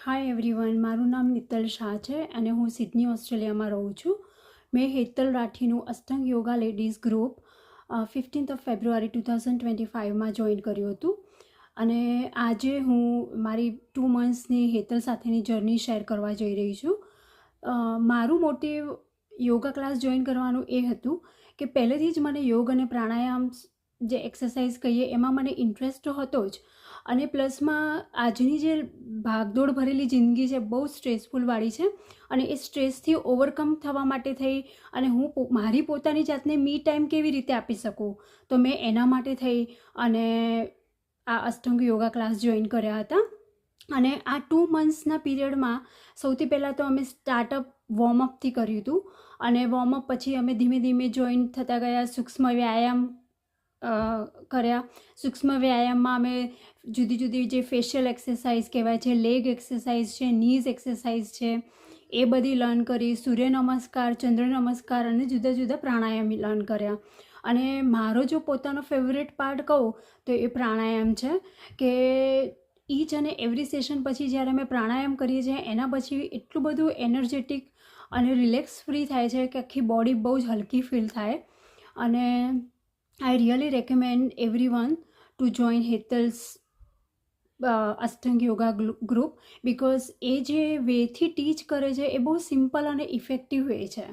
Hi everyone, મારું નામ નિત્તલ શાહ છે અને હું સિડની ઓસ્ટ્રેલિયામાં રહું છું. મેં હેતલ રાઠીનું અષ્ટાંગ યોગા લેડીઝ ગ્રુપ 15 ફેબ્રુઆરી 2025માં જોઈન કર્યું હતું અને આજે હું મારી 2 મંથ્સની હેતલ સાથેની જર્ની શેર કરવા જઈ રહી છું. મારું મોટિવ યોગા ક્લાસ જોઈન કરવાનું એ હતું કે પહેલેથી જ મને યોગ અને પ્રાણાયામ જે એક્સરસાઇઝ કહીએ એમાં મને ઇન્ટરેસ્ટ તો હતો જ, અને પ્લસમાં આજની જે ભાગદોડ ભરેલી જિંદગી છે બહુ સ્ટ્રેસફુલવાળી છે અને એ સ્ટ્રેસથી ઓવરકમ થવા માટે થઈ અને હું મારી પોતાની જાતને મી ટાઈમ કેવી રીતે આપી શકું, તો મેં એના માટે થઈ અને આ અષ્ટાંગ યોગા ક્લાસ જોઈન કર્યા હતા. અને આ 2 મંથ્સના પીરિયડમાં સૌથી પહેલાં તો અમે સ્ટાર્ટઅપ વોર્મઅપથી કર્યું હતું અને વોર્મઅપ પછી અમે ધીમે ધીમે જોઈન થતા ગયા. સૂક્ષ્મ વ્યાયામ કર્યા. સૂક્ષ્મ વ્યાયામમાં અમે જુદી જુદી જે ફેશિયલ એક્સરસાઇઝ કહેવાય છે, લેગ એક્સરસાઇઝ છે, નીઝ એક્સરસાઇઝ છે, એ બધી લર્ન કરી. સૂર્ય નમસ્કાર, ચંદ્ર નમસ્કાર અને જુદા જુદા પ્રાણાયામ લર્ન કર્યા. અને મારો જો પોતાનો ફેવરેટ પાર્ટ કહું તો એ પ્રાણાયામ છે કે ઈચ અને એવરી સેશન પછી જ્યારે અમે પ્રાણાયામ કરીએ છીએ એના પછી એટલું બધું એનર્જેટિક અને રિલેક્સ ફ્રી થાય છે કે આખી બોડી બહુ જ હલકી ફીલ થાય. અને I really recommend everyone to join Hetal's Ashtanga yoga group, because એ જે વેથી ટીચ કરે છે એ બહુ સિમ્પલ અને ઇફેક્ટિવ વે છે.